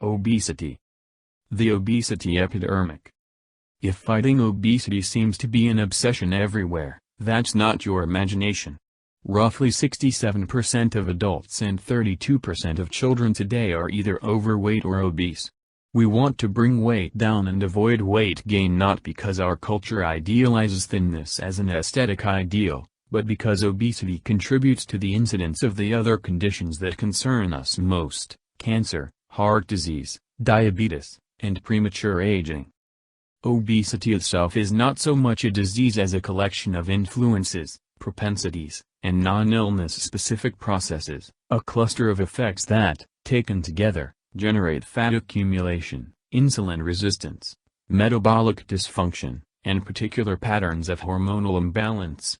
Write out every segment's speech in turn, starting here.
Obesity. The obesity epidemic. If fighting obesity seems to be an obsession everywhere, that's not your imagination. Roughly 67% of adults and 32% of children today are either overweight or obese. We want to bring weight down and avoid weight gain not because our culture idealizes thinness as an aesthetic ideal, but because obesity contributes to the incidence of the other conditions that concern us most: cancer, heart disease, diabetes, and premature aging. Obesity itself is not so much a disease as a collection of influences, propensities, and non-illness specific processes, a cluster of effects that, taken together, generate fat accumulation, insulin resistance, metabolic dysfunction, and particular patterns of hormonal imbalance.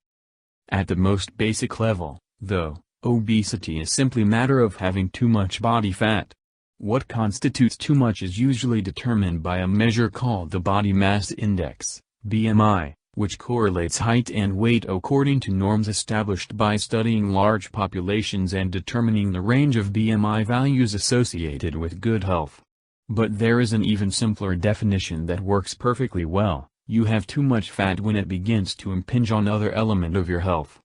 At the most basic level, though, obesity is simply a matter of having too much body fat. What constitutes too much is usually determined by a measure called the body mass index, BMI, which correlates height and weight according to norms established by studying large populations and determining the range of BMI values associated with good health. But there is an even simpler definition that works perfectly well: you have too much fat when it begins to impinge on other element of your health.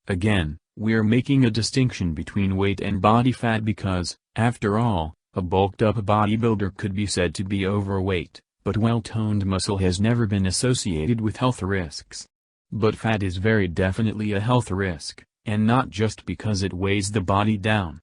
Again, we're making a distinction between weight and body fat because, after all, a bulked-up bodybuilder could be said to be overweight, but well-toned muscle has never been associated with health risks. But fat is very definitely a health risk, and not just because it weighs the body down.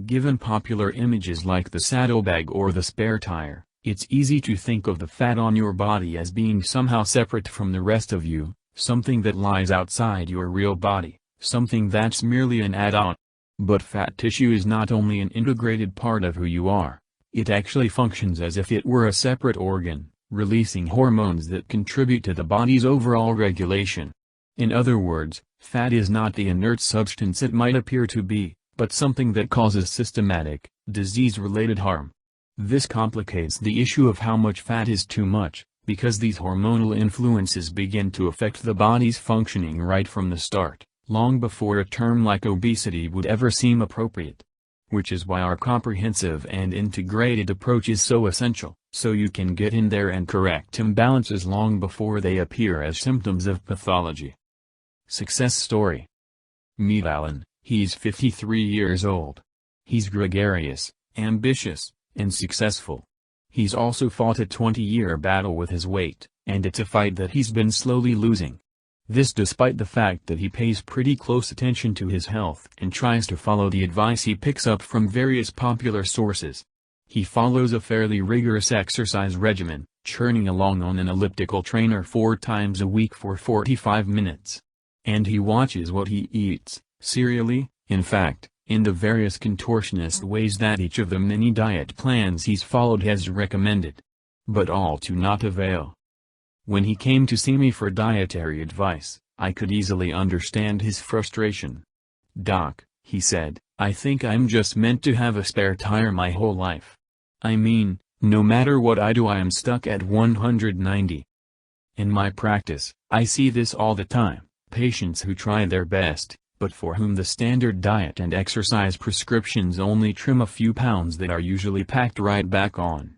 Given popular images like the saddlebag or the spare tire, it's easy to think of the fat on your body as being somehow separate from the rest of you, something that lies outside your real body, something that's merely an add-on. But fat tissue is not only an integrated part of who you are, it actually functions as if it were a separate organ, releasing hormones that contribute to the body's overall regulation. In other words, fat is not the inert substance it might appear to be, but something that causes systematic, disease-related harm. This complicates the issue of how much fat is too much, because these hormonal influences begin to affect the body's functioning right from the start, long before a term like obesity would ever seem appropriate. Which is why our comprehensive and integrated approach is so essential, so you can get in there and correct imbalances long before they appear as symptoms of pathology. Success story. Meet Alan. He's 53 years old. He's gregarious, ambitious, and successful. He's also fought a 20-year battle with his weight, and it's a fight that he's been slowly losing. This despite the fact that he pays pretty close attention to his health and tries to follow the advice he picks up from various popular sources. He follows a fairly rigorous exercise regimen, churning along on an elliptical trainer 4 times a week for 45 minutes. And he watches what he eats, serially, in fact, in the various contortionist ways that each of the many diet plans he's followed has recommended. But all to not avail. When he came to see me for dietary advice, I could easily understand his frustration. "Doc," he said, "I think I'm just meant to have a spare tire my whole life. I mean, no matter what I do I am stuck at 190. In my practice, I see this all the time, patients who try their best, but for whom the standard diet and exercise prescriptions only trim a few pounds that are usually packed right back on."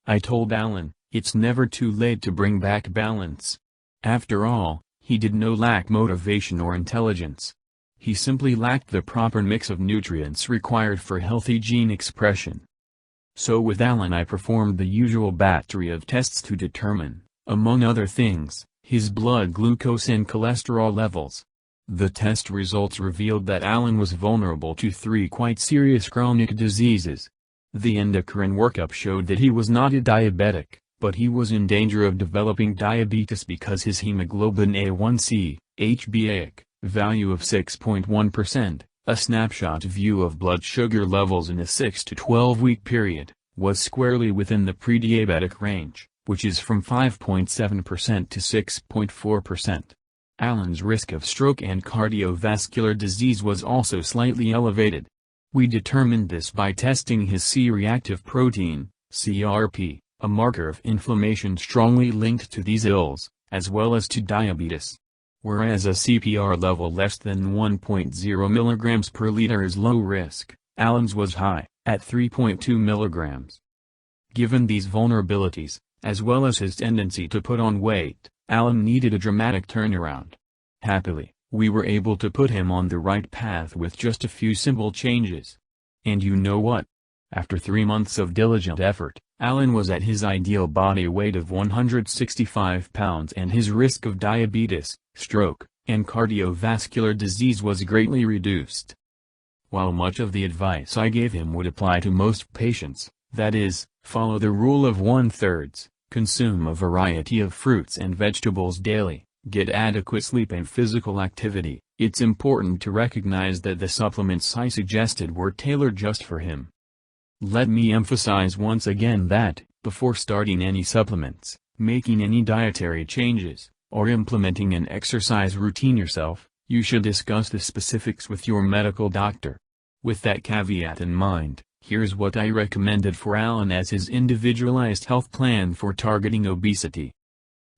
I told Alan, it's never too late to bring back balance. After all, he did not lack motivation or intelligence. He simply lacked the proper mix of nutrients required for healthy gene expression. So with Alan I performed the usual battery of tests to determine, among other things, his blood glucose and cholesterol levels. The test results revealed that Alan was vulnerable to 3 quite serious chronic diseases. The endocrine workup showed that he was not a diabetic, but he was in danger of developing diabetes because his hemoglobin A1c, HbA1c, value of 6.1%, a snapshot view of blood sugar levels in a 6 to 12-week period, was squarely within the pre-diabetic range, which is from 5.7% to 6.4%. Alan's risk of stroke and cardiovascular disease was also slightly elevated. We determined this by testing his C-reactive protein, CRP, a marker of inflammation strongly linked to these ills, as well as to diabetes. Whereas a CPR level less than 1.0 mg per liter is low risk, Alan's was high, at 3.2 milligrams. Given these vulnerabilities, as well as his tendency to put on weight, Alan needed a dramatic turnaround. Happily, we were able to put him on the right path with just a few simple changes. And you know what? After 3 months of diligent effort, Alan was at his ideal body weight of 165 pounds and his risk of diabetes, stroke, and cardiovascular disease was greatly reduced. While much of the advice I gave him would apply to most patients, that is, follow the rule of 1/3, consume a variety of fruits and vegetables daily, get adequate sleep and physical activity, it's important to recognize that the supplements I suggested were tailored just for him. Let me emphasize once again that, before starting any supplements, making any dietary changes, or implementing an exercise routine yourself, you should discuss the specifics with your medical doctor. With that caveat in mind, here's what I recommended for Alan as his individualized health plan for targeting obesity.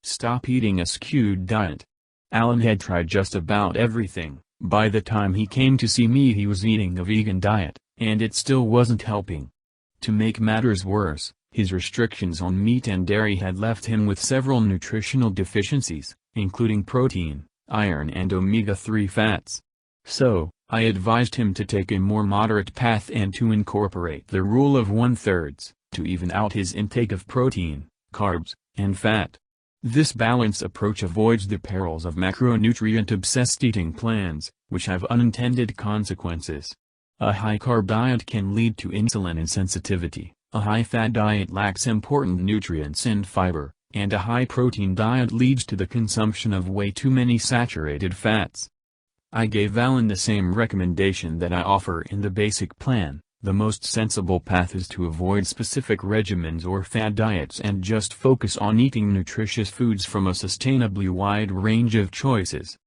Stop eating a skewed diet. Alan had tried just about everything. By the time he came to see me he was eating a vegan diet, and it still wasn't helping. To make matters worse, his restrictions on meat and dairy had left him with several nutritional deficiencies, including protein, iron and omega-3 fats. So, I advised him to take a more moderate path and to incorporate the rule of 1/3, to even out his intake of protein, carbs, and fat. This balanced approach avoids the perils of macronutrient-obsessed eating plans, which have unintended consequences. A high-carb diet can lead to insulin insensitivity, a high-fat diet lacks important nutrients and fiber, and a high-protein diet leads to the consumption of way too many saturated fats. I gave Alan the same recommendation that I offer in the basic plan. The most sensible path is to avoid specific regimens or fad diets and just focus on eating nutritious foods from a sustainably wide range of choices.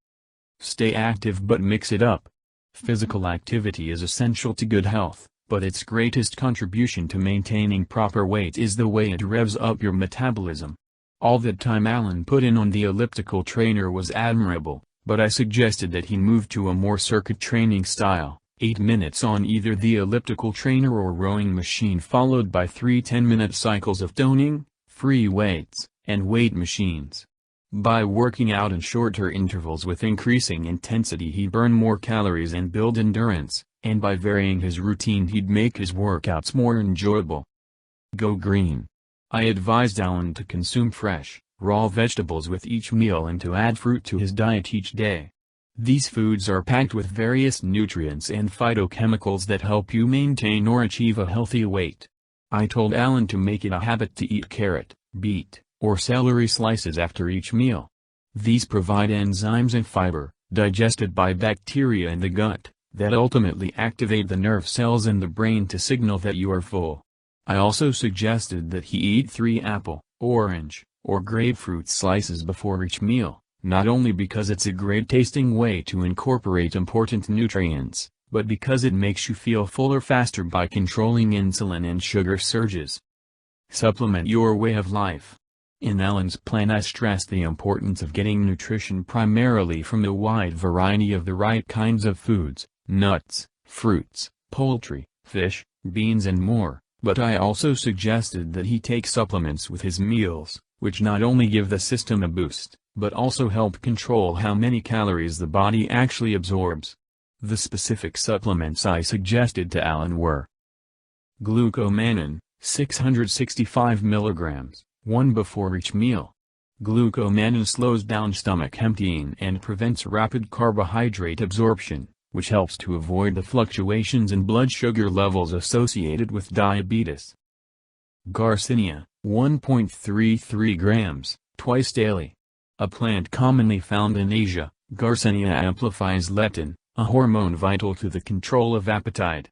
Stay active but mix it up. Physical activity is essential to good health, but its greatest contribution to maintaining proper weight is the way it revs up your metabolism. All the time Alan put in on the elliptical trainer was admirable, but I suggested that he move to a more circuit training style. 8 minutes on either the elliptical trainer or rowing machine followed by 3 10-minute cycles of toning, free weights, and weight machines. By working out in shorter intervals with increasing intensity he'd burn more calories and build endurance, and by varying his routine he'd make his workouts more enjoyable. Go green. I advised Alan to consume fresh, raw vegetables with each meal and to add fruit to his diet each day. These foods are packed with various nutrients and phytochemicals that help you maintain or achieve a healthy weight. I told Alan to make it a habit to eat carrot, beet, or celery slices after each meal. These provide enzymes and fiber, digested by bacteria in the gut, that ultimately activate the nerve cells in the brain to signal that you are full. I also suggested that he eat 3 apple, orange, or grapefruit slices before each meal. Not only because it's a great tasting way to incorporate important nutrients, but because it makes you feel fuller faster by controlling insulin and sugar surges. Supplement your way of life. In Alan's plan I stressed the importance of getting nutrition primarily from a wide variety of the right kinds of foods, nuts, fruits, poultry, fish, beans and more, but I also suggested that he take supplements with his meals, which not only give the system a boost, but also help control how many calories the body actually absorbs. The specific supplements I suggested to Alan were glucomannan, 665 mg, 1 before each meal. Glucomannan slows down stomach emptying and prevents rapid carbohydrate absorption, which helps to avoid the fluctuations in blood sugar levels associated with diabetes. Garcinia, 1.33 grams, twice daily. A plant commonly found in Asia, Garcinia amplifies leptin, a hormone vital to the control of appetite.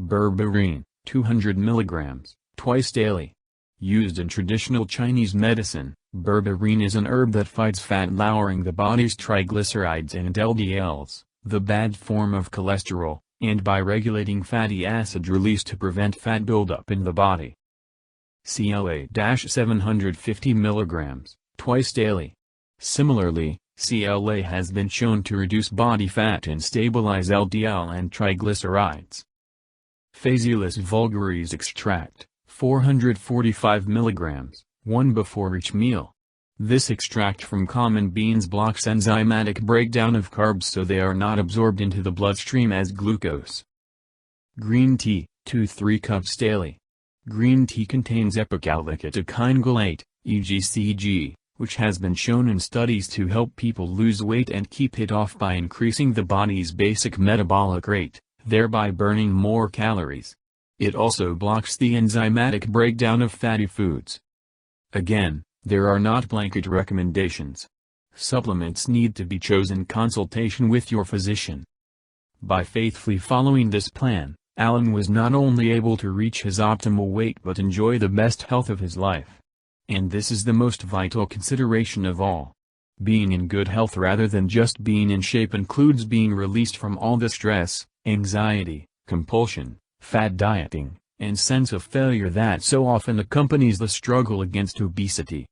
Berberine, 200 mg, twice daily. Used in traditional Chinese medicine, berberine is an herb that fights fat, lowering the body's triglycerides and LDLs, the bad form of cholesterol, and by regulating fatty acid release to prevent fat buildup in the body. CLA-750 mg, twice daily. Similarly, CLA has been shown to reduce body fat and stabilize LDL and triglycerides. Phaseolus vulgaris extract, 445 mg, one before each meal. This extract from common beans blocks enzymatic breakdown of carbs so they are not absorbed into the bloodstream as glucose. Green tea, 2-3 cups daily. Green tea contains epicallicatocyangalate, EGCG, which has been shown in studies to help people lose weight and keep it off by increasing the body's basic metabolic rate, thereby burning more calories. It also blocks the enzymatic breakdown of fatty foods. Again, there are not blanket recommendations. Supplements need to be chosen in consultation with your physician. By faithfully following this plan, Alan was not only able to reach his optimal weight but enjoy the best health of his life. And this is the most vital consideration of all. Being in good health rather than just being in shape includes being released from all the stress, anxiety, compulsion, fad dieting, and sense of failure that so often accompanies the struggle against obesity.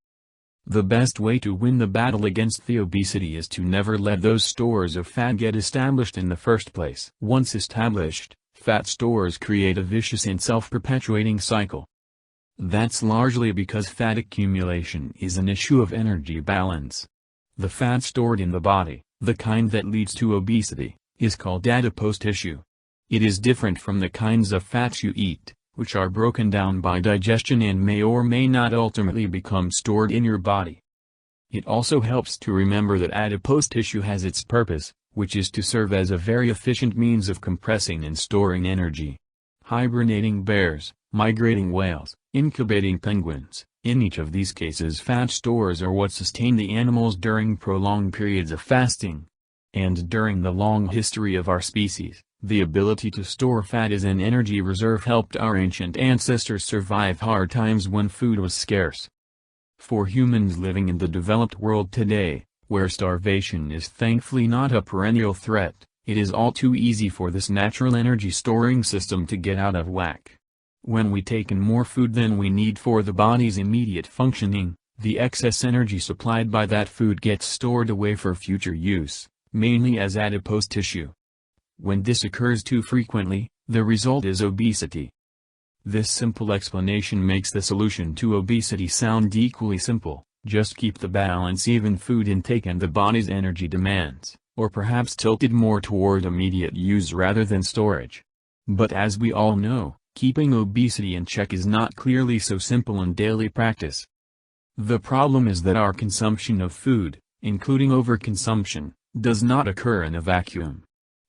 The best way to win the battle against the obesity is to never let those stores of fat get established in the first place. Once established, fat stores create a vicious and self-perpetuating cycle. That's largely because fat accumulation is an issue of energy balance. The fat stored in the body, the kind that leads to obesity, is called adipose tissue. It is different from the kinds of fats you eat, which are broken down by digestion and may or may not ultimately become stored in your body. It also helps to remember that adipose tissue has its purpose, which is to serve as a very efficient means of compressing and storing energy. Hibernating bears, migrating whales, incubating penguins, in each of these cases fat stores are what sustain the animals during prolonged periods of fasting. And during the long history of our species, the ability to store fat as an energy reserve helped our ancient ancestors survive hard times when food was scarce. For humans living in the developed world today, where starvation is thankfully not a perennial threat, it is all too easy for this natural energy storing system to get out of whack. When we take in more food than we need for the body's immediate functioning, the excess energy supplied by that food gets stored away for future use, mainly as adipose tissue. When this occurs too frequently, the result is obesity. This simple explanation makes the solution to obesity sound equally simple: just keep the balance even food intake and the body's energy demands, or perhaps tilted more toward immediate use rather than storage. But as we all know, keeping obesity in check is not clearly so simple in daily practice. The problem is that our consumption of food, including overconsumption, does not occur in a vacuum.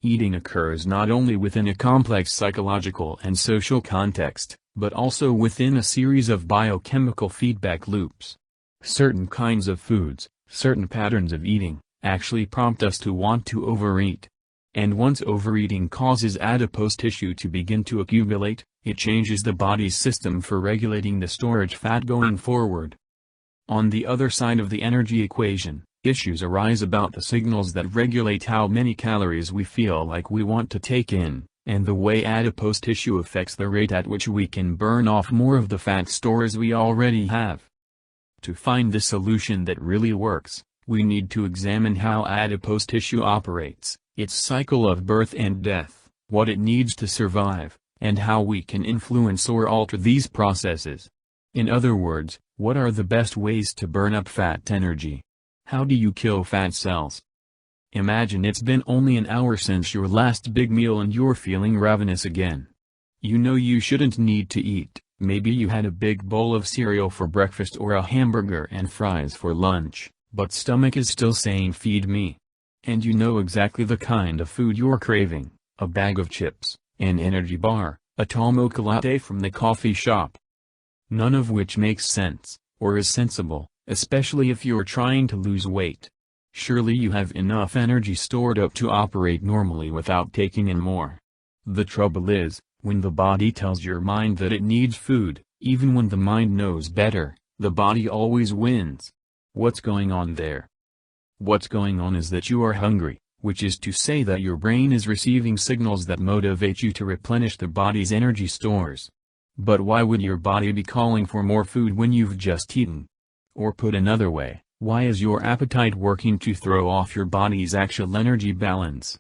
Eating occurs not only within a complex psychological and social context, but also within a series of biochemical feedback loops. Certain kinds of foods, certain patterns of eating, actually prompt us to want to overeat. And once overeating causes adipose tissue to begin to accumulate, it changes the body's system for regulating the storage fat going forward. On the other side of the energy equation, issues arise about the signals that regulate how many calories we feel like we want to take in, and the way adipose tissue affects the rate at which we can burn off more of the fat stores we already have. To find the solution that really works, we need to examine how adipose tissue operates, its cycle of birth and death, what it needs to survive, and how we can influence or alter these processes. In other words, what are the best ways to burn up fat energy? How do you kill fat cells? Imagine it's been only an hour since your last big meal and you're feeling ravenous again. You know you shouldn't need to eat, maybe you had a big bowl of cereal for breakfast or a hamburger and fries for lunch, but stomach is still saying feed me. And you know exactly the kind of food you're craving: a bag of chips, an energy bar, a tall mocha latte from the coffee shop. None of which makes sense, or is sensible, especially if you're trying to lose weight. Surely you have enough energy stored up to operate normally without taking in more. The trouble is, when the body tells your mind that it needs food, even when the mind knows better, the body always wins. What's going on there? What's going on is that you are hungry, which is to say that your brain is receiving signals that motivate you to replenish the body's energy stores. But why would your body be calling for more food when you've just eaten? Or put another way, why is your appetite working to throw off your body's actual energy balance?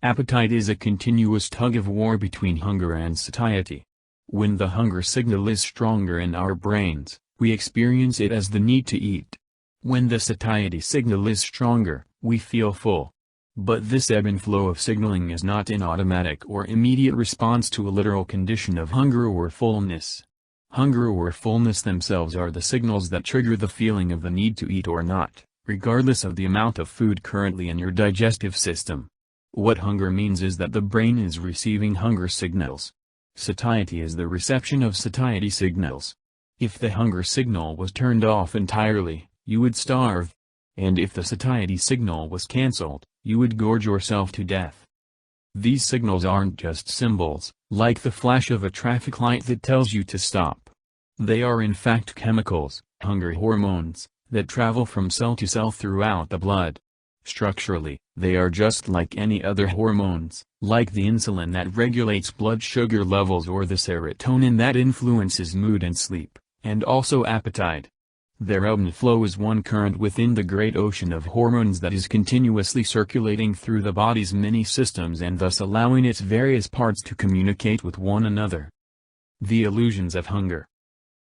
Appetite is a continuous tug-of-war between hunger and satiety. When the hunger signal is stronger in our brains, we experience it as the need to eat. When the satiety signal is stronger, we feel full. But this ebb and flow of signaling is not an automatic or immediate response to a literal condition of hunger or fullness. Hunger or fullness themselves are the signals that trigger the feeling of the need to eat or not, regardless of the amount of food currently in your digestive system. What hunger means is that the brain is receiving hunger signals. Satiety is the reception of satiety signals. If the hunger signal was turned off entirely, you would starve. And if the satiety signal was cancelled, you would gorge yourself to death. These signals aren't just symbols, like the flash of a traffic light that tells you to stop. They are in fact chemicals, hunger hormones, that travel from cell to cell throughout the blood. Structurally, they are just like any other hormones, like the insulin that regulates blood sugar levels or the serotonin that influences mood and sleep, and also appetite. Their ebb and flow is one current within the great ocean of hormones that is continuously circulating through the body's many systems and thus allowing its various parts to communicate with one another. The illusions of hunger.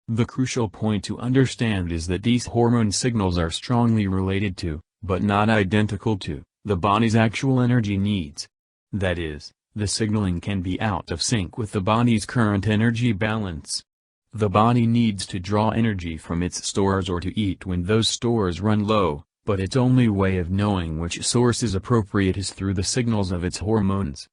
The crucial point to understand is that these hormone signals are strongly related to, but not identical to, the body's actual energy needs. That is, the signaling can be out of sync with the body's current energy balance. The body needs to draw energy from its stores or to eat when those stores run low, but its only way of knowing which source is appropriate is through the signals of its hormones.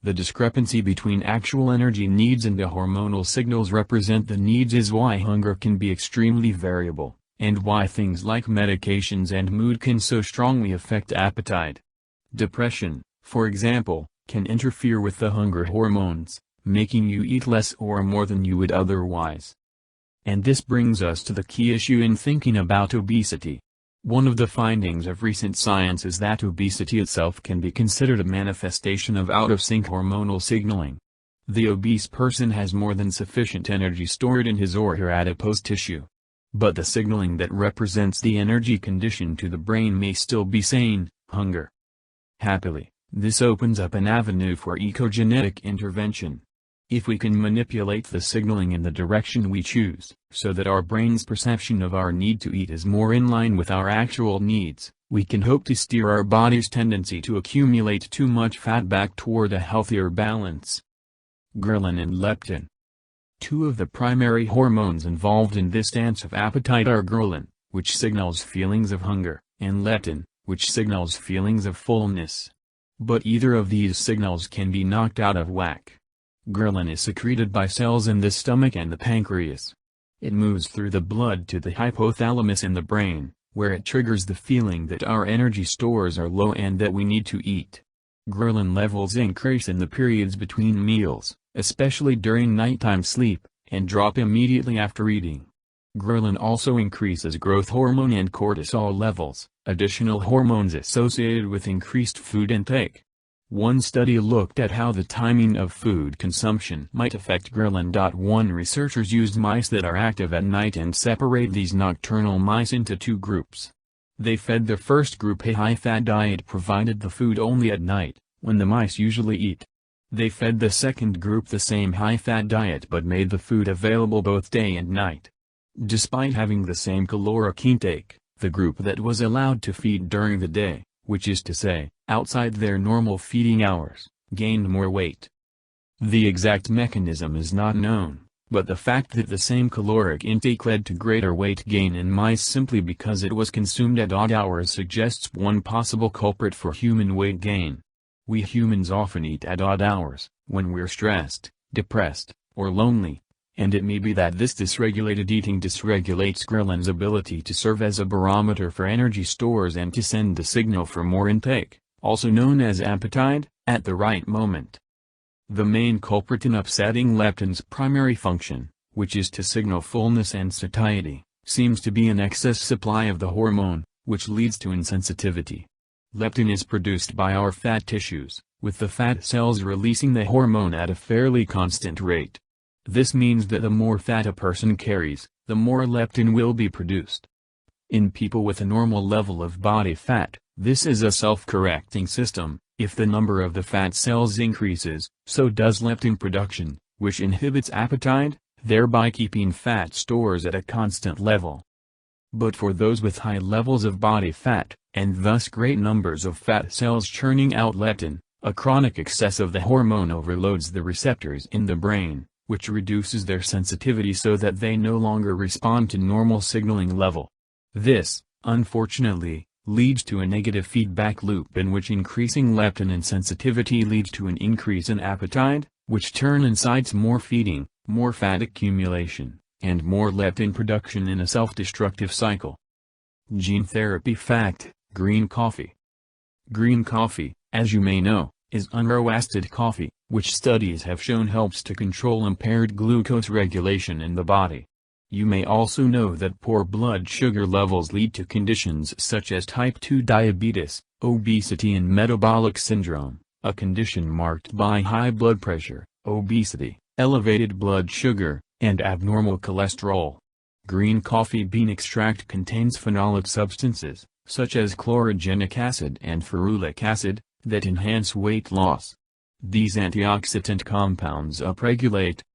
The discrepancy between actual energy needs and the hormonal signals represent the needs is why hunger can be extremely variable, and why things like medications and mood can so strongly affect appetite. Depression, for example, can interfere with the hunger hormones, making you eat less or more than you would otherwise. And this brings us to the key issue in thinking about obesity. One of the findings of recent science is that obesity itself can be considered a manifestation of out-of-sync hormonal signaling. The obese person has more than sufficient energy stored in his or her adipose tissue. But the signaling that represents the energy condition to the brain may still be sane, hunger. Happily, this opens up an avenue for ecogenetic intervention. If we can manipulate the signaling in the direction we choose, so that our brain's perception of our need to eat is more in line with our actual needs, we can hope to steer our body's tendency to accumulate too much fat back toward a healthier balance. Ghrelin and leptin. Two of the primary hormones involved in this dance of appetite are ghrelin, which signals feelings of hunger, and leptin, which signals feelings of fullness. But either of these signals can be knocked out of whack. Ghrelin is secreted by cells in the stomach and the pancreas. It moves through the blood to the hypothalamus in the brain, where it triggers the feeling that our energy stores are low and that we need to eat. Ghrelin levels increase in the periods between meals, especially during nighttime sleep, and drop immediately after eating. Ghrelin also increases growth hormone and cortisol levels, additional hormones associated with increased food intake. One study looked at how the timing of food consumption might affect ghrelin. One researchers used mice that are active at night and separate these nocturnal mice into two groups. They fed the first group a high-fat diet provided the food only at night, when the mice usually eat. They fed the second group the same high-fat diet but made the food available both day and night. Despite having the same caloric intake, the group that was allowed to feed during the day, which is to say, outside their normal feeding hours, gained more weight. The exact mechanism is not known, but the fact that the same caloric intake led to greater weight gain in mice simply because it was consumed at odd hours suggests one possible culprit for human weight gain. We humans often eat at odd hours, when we're stressed, depressed, or lonely, and it may be that this dysregulated eating dysregulates ghrelin's ability to serve as a barometer for energy stores and to send the signal for more intake, also known as appetite, at the right moment. The main culprit in upsetting leptin's primary function, which is to signal fullness and satiety, seems to be an excess supply of the hormone, which leads to insensitivity. Leptin is produced by our fat tissues, with the fat cells releasing the hormone at a fairly constant rate. This means that the more fat a person carries, the more leptin will be produced. In people with a normal level of body fat, this is a self-correcting system, If the number of the fat cells increases, so does leptin production, which inhibits appetite, thereby keeping fat stores at a constant level. But for those with high levels of body fat, and thus great numbers of fat cells churning out leptin, a chronic excess of the hormone overloads the receptors in the brain, which reduces their sensitivity so that they no longer respond to normal signaling level. This, unfortunately, leads to a negative feedback loop in which increasing leptin insensitivity leads to an increase in appetite, which turn incites more feeding, more fat accumulation, and more leptin production in a self-destructive cycle. Gene therapy fact: green coffee. Green coffee, as you may know, is unroasted coffee, which studies have shown helps to control impaired glucose regulation in the body. You may also know that poor blood sugar levels lead to conditions such as type 2 diabetes, obesity and metabolic syndrome, a condition marked by high blood pressure, obesity, elevated blood sugar, and abnormal cholesterol. Green coffee bean extract contains phenolic substances, such as chlorogenic acid and ferulic acid, that enhance weight loss. These antioxidant compounds upregulate,